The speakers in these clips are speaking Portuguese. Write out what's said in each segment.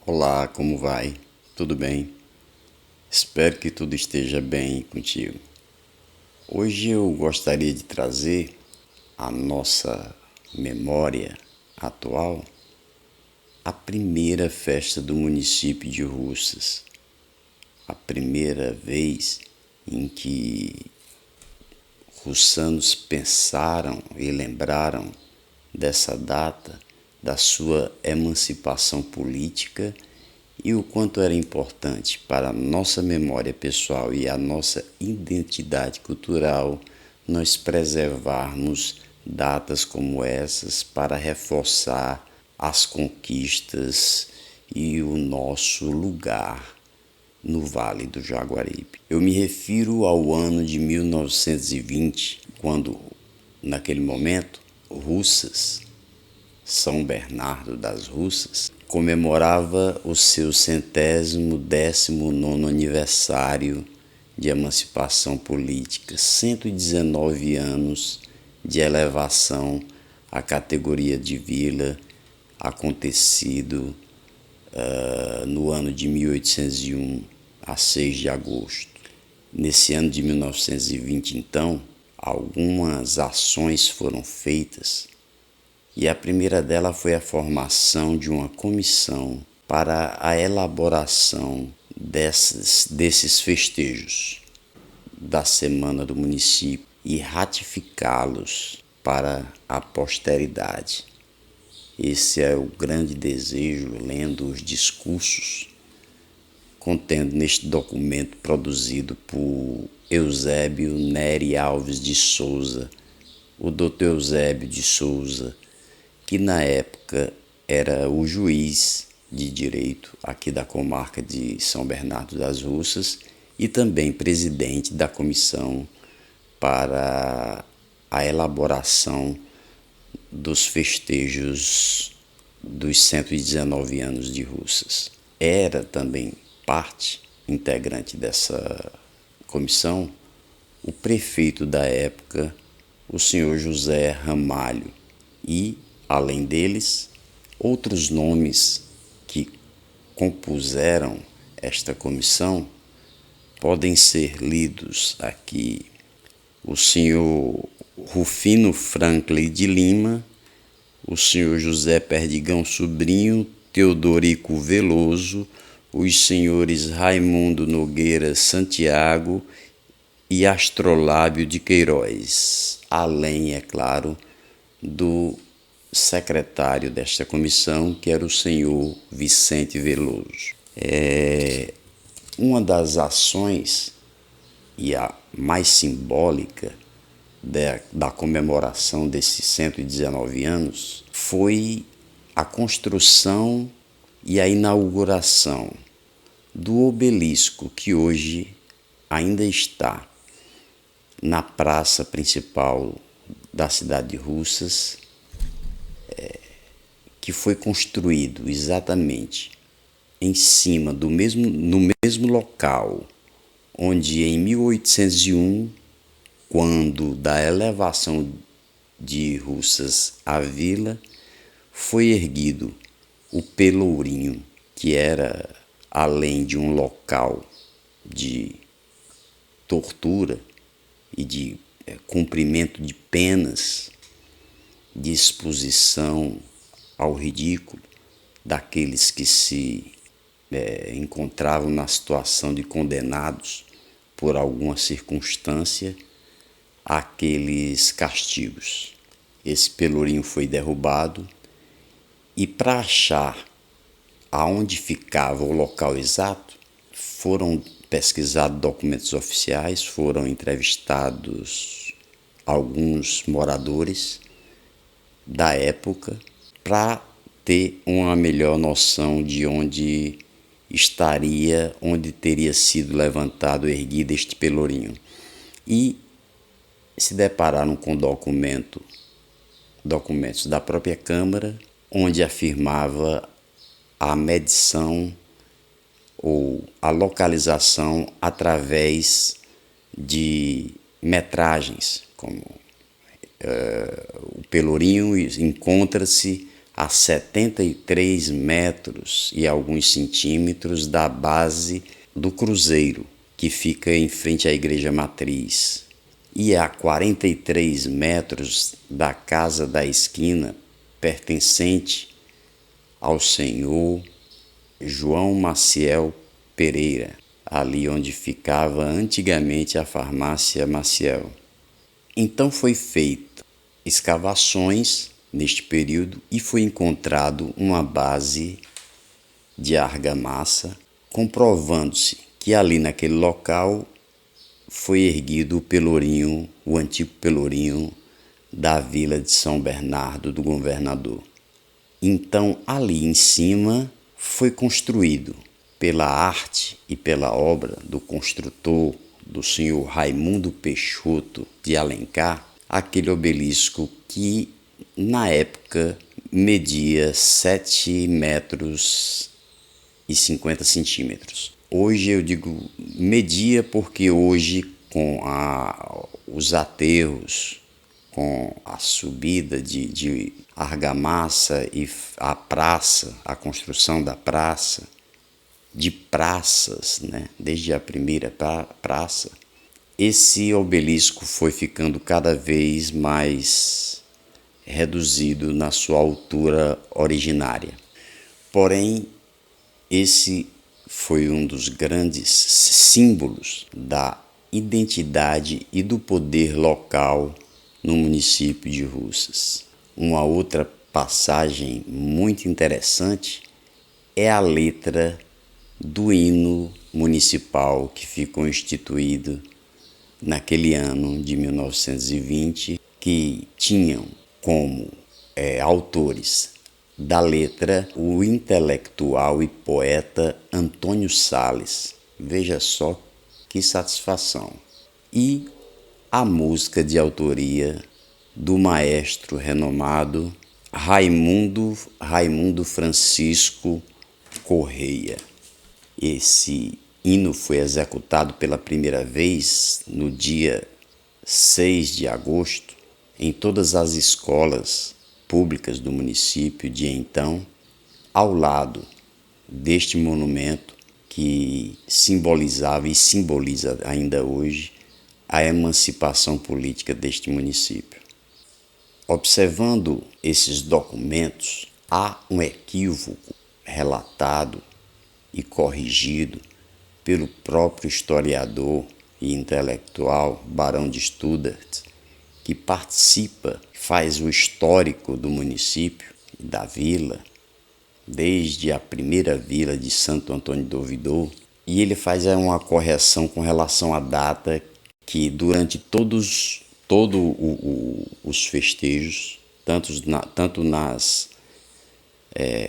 Olá, como vai? Tudo bem? Espero que tudo esteja bem contigo. Hoje eu gostaria de trazer à nossa memória atual a primeira festa do município de Russas, a primeira vez em que russanos pensaram e lembraram dessa data, da sua emancipação política e o quanto era importante para a nossa memória pessoal e a nossa identidade cultural nós preservarmos datas como essas para reforçar as conquistas e o nosso lugar no Vale do Jaguaribe. Eu me refiro ao ano de 1920, quando, naquele momento, Russas, São Bernardo das Russas, comemorava o seu 119º aniversário de emancipação política, 119 anos de elevação à categoria de vila, acontecido no ano de 1801, a 6 de agosto. Nesse ano de 1920, então, algumas ações foram feitas e a primeira delas foi a formação de uma comissão para a elaboração desses festejos da Semana do Município e ratificá-los para a posteridade. Esse é o grande desejo, lendo os discursos, contendo neste documento produzido por Eusébio Nery Alves de Souza, o Dr. Eusébio de Souza, que na época era o juiz de direito aqui da comarca de São Bernardo das Russas e também presidente da comissão para a elaboração dos festejos dos 119 anos de Russas. Era também parte integrante dessa comissão o prefeito da época, o senhor José Ramalho, e, além deles, outros nomes que compuseram esta comissão podem ser lidos aqui: o senhor Rufino Franklin de Lima, o senhor José Perdigão Sobrinho, Teodorico Veloso, os senhores Raimundo Nogueira Santiago e Astrolábio de Queiroz, além, é claro, do secretário desta comissão, que era o senhor Vicente Veloso. Uma das ações, e a mais simbólica, da comemoração desses 119 anos foi a construção e a inauguração do obelisco que hoje ainda está na praça principal da cidade de Russas, que foi construído exatamente em cima no mesmo local onde em 1801, quando da elevação de Russas à vila, foi erguido o Pelourinho, que era, além de um local de tortura e de cumprimento de penas, de exposição ao ridículo daqueles que se encontravam na situação de condenados por alguma circunstância, aqueles castigos. Esse pelourinho foi derrubado e, para achar aonde ficava o local exato, foram pesquisados documentos oficiais, foram entrevistados alguns moradores da época para ter uma melhor noção de onde teria sido levantado, erguido este pelourinho. E se depararam com documentos da própria Câmara, onde afirmava a medição ou a localização através de metragens, como o pelourinho encontra-se a 73 metros e alguns centímetros da base do cruzeiro, que fica em frente à igreja matriz, e a 43 metros da casa da esquina, pertencente ao senhor João Maciel Pereira, ali onde ficava antigamente a farmácia Maciel. Então foi feita escavações neste período e foi encontrado uma base de argamassa, comprovando-se que ali naquele local foi erguido o pelourinho, o antigo pelourinho da vila de São Bernardo do Governador. Então ali em cima foi construído, pela arte e pela obra do construtor, do senhor Raimundo Peixoto de Alencar, aquele obelisco que na época media 7 metros e 50 centímetros. Hoje eu digo media porque hoje com os aterros, com a subida de argamassa e a praça, a construção da praça, de praças, né? Desde a primeira praça, esse obelisco foi ficando cada vez mais reduzido na sua altura originária. Porém, esse foi um dos grandes símbolos da identidade e do poder local no município de Russas. Uma outra passagem muito interessante é a letra do hino municipal que ficou instituído naquele ano de 1920, que tinham como autores da letra o intelectual e poeta Antônio Sales. Veja só que satisfação. E a música de autoria do maestro renomado Raimundo Francisco Correia. Esse hino foi executado pela primeira vez no dia 6 de agosto em todas as escolas públicas do município de então, ao lado deste monumento que simbolizava e simboliza ainda hoje a emancipação política deste município. Observando esses documentos, há um equívoco relatado e corrigido pelo próprio historiador e intelectual Barão de Studart, que participa, faz o histórico do município e da vila, desde a primeira vila de Santo Antônio do Ouvidor, e ele faz uma correção com relação à data que durante todos os festejos, tanto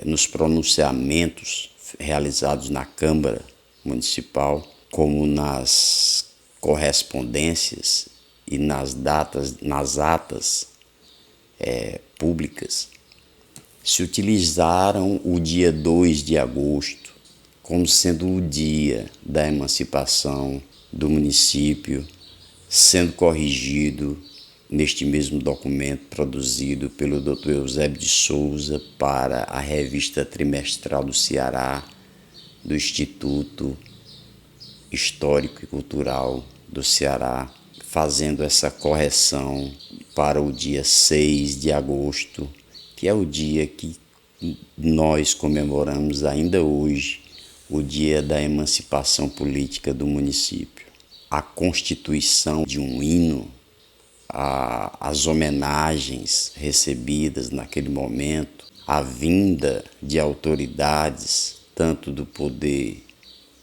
nos pronunciamentos realizados na Câmara Municipal, como nas correspondências e nas atas públicas, se utilizaram o dia 2 de agosto como sendo o dia da emancipação do município, sendo corrigido neste mesmo documento produzido pelo Dr. Eusébio de Souza para a Revista Trimestral do Ceará, do Instituto Histórico e Cultural do Ceará, fazendo essa correção para o dia 6 de agosto, que é o dia que nós comemoramos ainda hoje, o dia da emancipação política do município. A constituição de um hino, as homenagens recebidas naquele momento, a vinda de autoridades, tanto do poder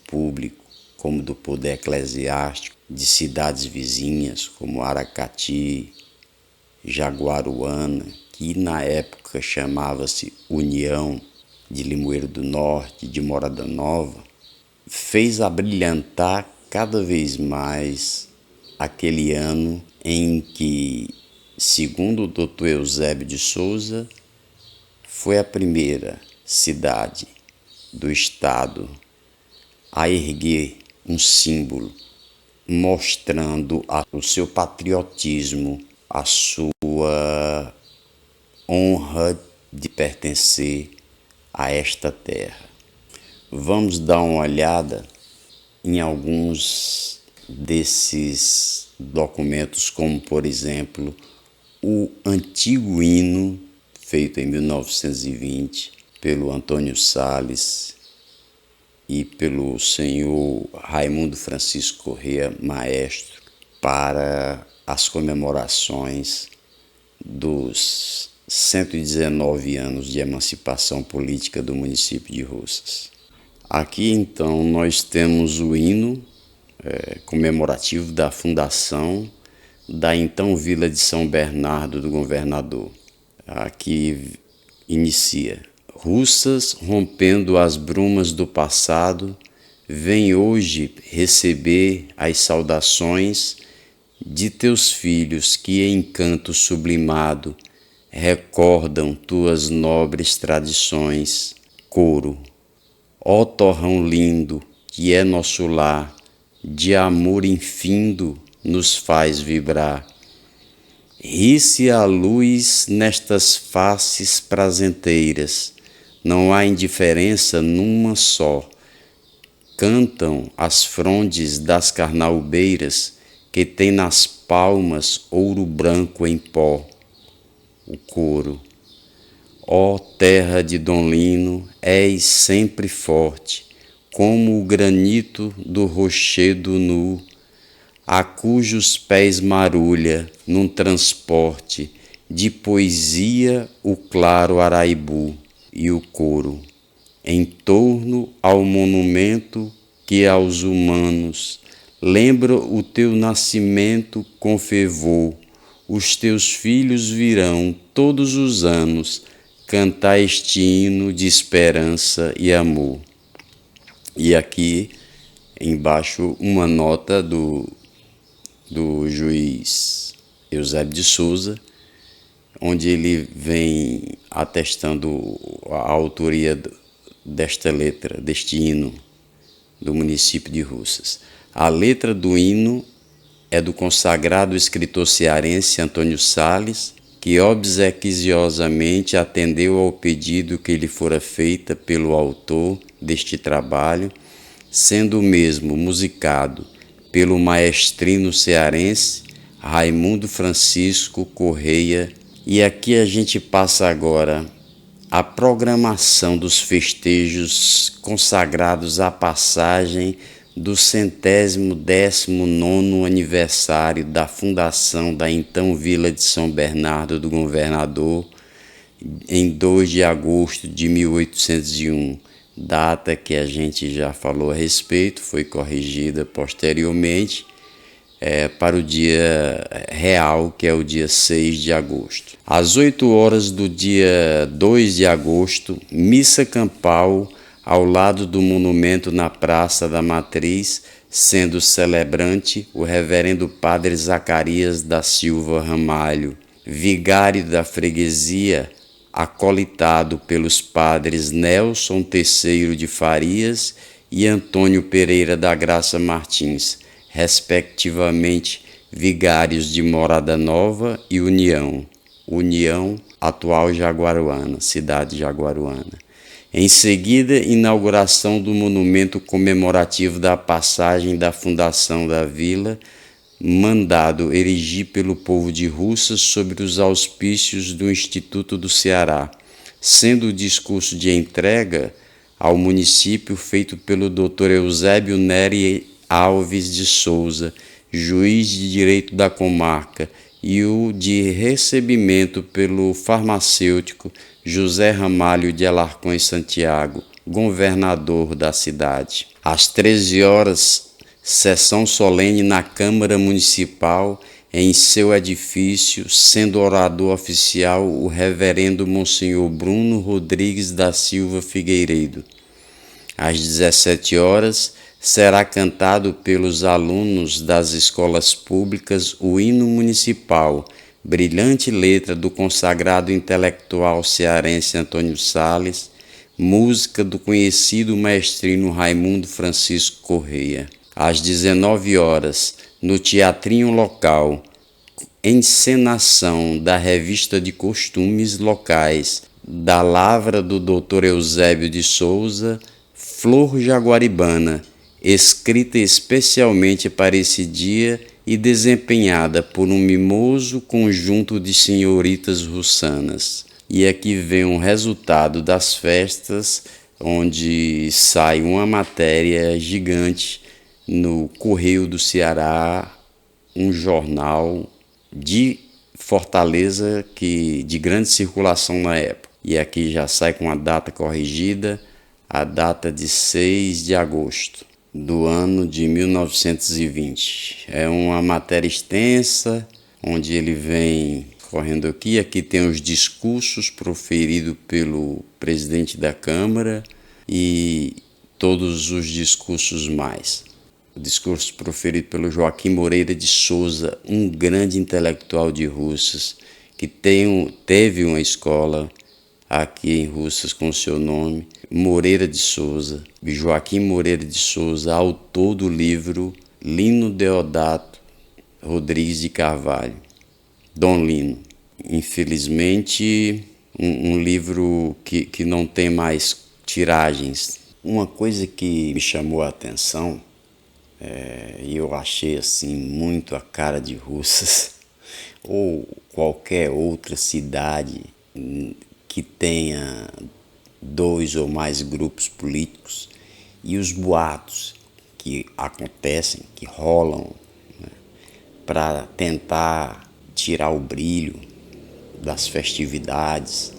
público como do poder eclesiástico, de cidades vizinhas como Aracati, Jaguaruana, que na época chamava-se União, de Limoeiro do Norte, de Morada Nova, fez abrilhantar cada vez mais aquele ano em que, segundo o Dr. Eusébio de Souza, foi a primeira cidade do estado a erguer um símbolo mostrando o seu patriotismo, a sua honra de pertencer a esta terra. Vamos dar uma olhada em alguns desses documentos, como, por exemplo, o antigo hino feito em 1920 pelo Antônio Salles e pelo senhor Raimundo Francisco Corrêa, maestro, para as comemorações dos 119 anos de emancipação política do município de Russas. Aqui, então, nós temos o hino comemorativo da fundação da então Vila de São Bernardo do Governador. Aqui inicia: Russas, rompendo as brumas do passado, vem hoje receber as saudações de teus filhos que em canto sublimado recordam tuas nobres tradições. Coro: ó torrão lindo, que é nosso lar, de amor infindo nos faz vibrar. Ri-se a luz nestas faces prazenteiras, não há indiferença numa só. Cantam as frondes das carnaubeiras, que tem nas palmas ouro branco em pó. O coro: ó terra de Dom Lino, és sempre forte, como o granito do rochedo nu, a cujos pés marulha, num transporte de poesia, o claro Araibu. E o coro: em torno ao monumento que aos humanos lembra o teu nascimento com fervor, os teus filhos virão todos os anos cantar este hino de esperança e amor. E aqui embaixo uma nota do juiz Eusébio de Souza, onde ele vem atestando a autoria desta letra, deste hino do município de Russas. A letra do hino é do consagrado escritor cearense Antônio Salles, que obsequiosamente atendeu ao pedido que lhe fora feita pelo autor deste trabalho, sendo o mesmo musicado pelo maestrino cearense Raimundo Francisco Corrêa. E aqui a gente passa agora a programação dos festejos consagrados à passagem do 119º aniversário da fundação da então Vila de São Bernardo do Governador, em 2 de agosto de 1801, data que a gente já falou a respeito, foi corrigida posteriormente para o dia real, que é o dia 6 de agosto. Às 8 horas do dia 2 de agosto, missa campal ao lado do monumento na Praça da Matriz, sendo celebrante o reverendo padre Zacarias da Silva Ramalho, vigário da freguesia, acolitado pelos padres Nelson Terceiro de Farias e Antônio Pereira da Graça Martins, respectivamente vigários de Morada Nova e União, atual Jaguaruana, cidade Jaguaruana. Em seguida, inauguração do monumento comemorativo da passagem da fundação da vila, mandado erigir pelo povo de Russas sobre os auspícios do Instituto do Ceará, sendo o discurso de entrega ao município feito pelo Dr. Eusébio Nery Alves de Souza, juiz de direito da comarca, e o de recebimento pelo farmacêutico José Ramalho de Alarcões Santiago, governador da cidade. Às 13 horas, sessão solene na Câmara Municipal, em seu edifício, sendo orador oficial o reverendo Monsenhor Bruno Rodrigues da Silva Figueiredo. Às 17 horas, será cantado pelos alunos das escolas públicas o hino municipal, brilhante letra do consagrado intelectual cearense Antônio Salles, música do conhecido maestrino Raimundo Francisco Corrêa. Às 19 horas, no teatrinho local, encenação da revista de costumes locais da lavra do Dr. Eusébio de Souza, Flor Jaguaribana, escrita especialmente para esse dia e desempenhada por um mimoso conjunto de senhoritas russanas. E aqui vem um resultado das festas, onde sai uma matéria gigante no Correio do Ceará, um jornal de Fortaleza de grande circulação na época. E aqui já sai com a data corrigida, a data de 6 de agosto do ano de 1920. É uma matéria extensa, onde ele vem correndo aqui. Aqui tem os discursos proferidos pelo presidente da Câmara e todos os discursos mais. O discurso proferido pelo Joaquim Moreira de Souza, um grande intelectual de Russas, que teve uma escola aqui em Russas com o seu nome, Moreira de Souza, Joaquim Moreira de Souza, autor do livro Lino Deodato Rodrigues de Carvalho, Dom Lino. Infelizmente, um livro que não tem mais tiragens. Uma coisa que me chamou a atenção, e eu achei assim muito a cara de Russas, ou qualquer outra cidade que tenha 2 ou mais grupos políticos, e os boatos que acontecem, que rolam, né, para tentar tirar o brilho das festividades,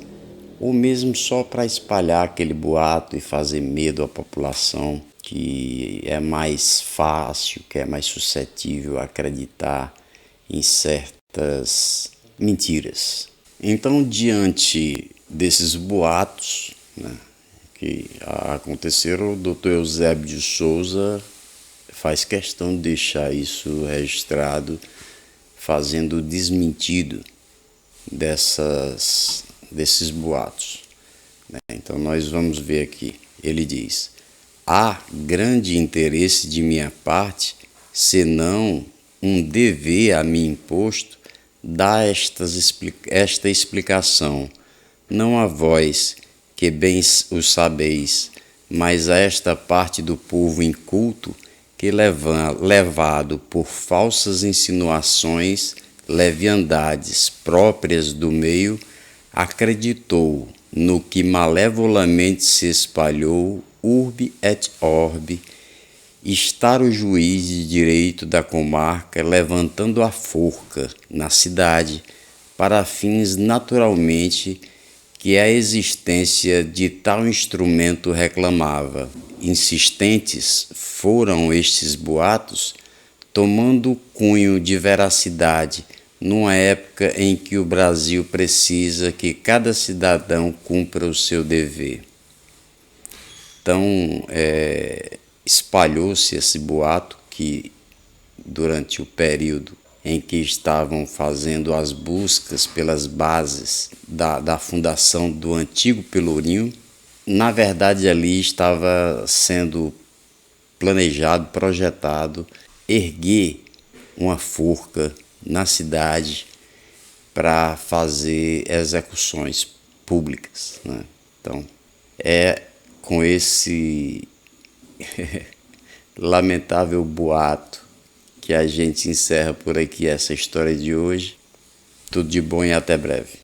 ou mesmo só para espalhar aquele boato e fazer medo à população, que é mais fácil, que é mais suscetível a acreditar em certas mentiras. Então, diante desses boatos, né, que aconteceram, o Dr. Eusébio de Souza faz questão de deixar isso registrado, fazendo o desmentido desses boatos, né? Então nós vamos ver aqui. Ele diz: há grande interesse de minha parte, senão um dever a mim imposto, dar esta explicação, não a vós, que bem o sabeis, mas a esta parte do povo inculto, que levado por falsas insinuações, leviandades próprias do meio, acreditou no que malevolamente se espalhou, urbe et orbe, estar o juiz de direito da comarca levantando a forca na cidade, para fins naturalmente que a existência de tal instrumento reclamava. Insistentes foram estes boatos, tomando cunho de veracidade, numa época em que o Brasil precisa que cada cidadão cumpra o seu dever. Então, espalhou-se esse boato que, durante o período em que estavam fazendo as buscas pelas bases da fundação do antigo Pelourinho, na verdade ali estava sendo planejado, projetado, erguer uma forca na cidade para fazer execuções públicas, né? Então, é com esse lamentável boato que a gente encerra por aqui essa história de hoje. Tudo de bom e até breve.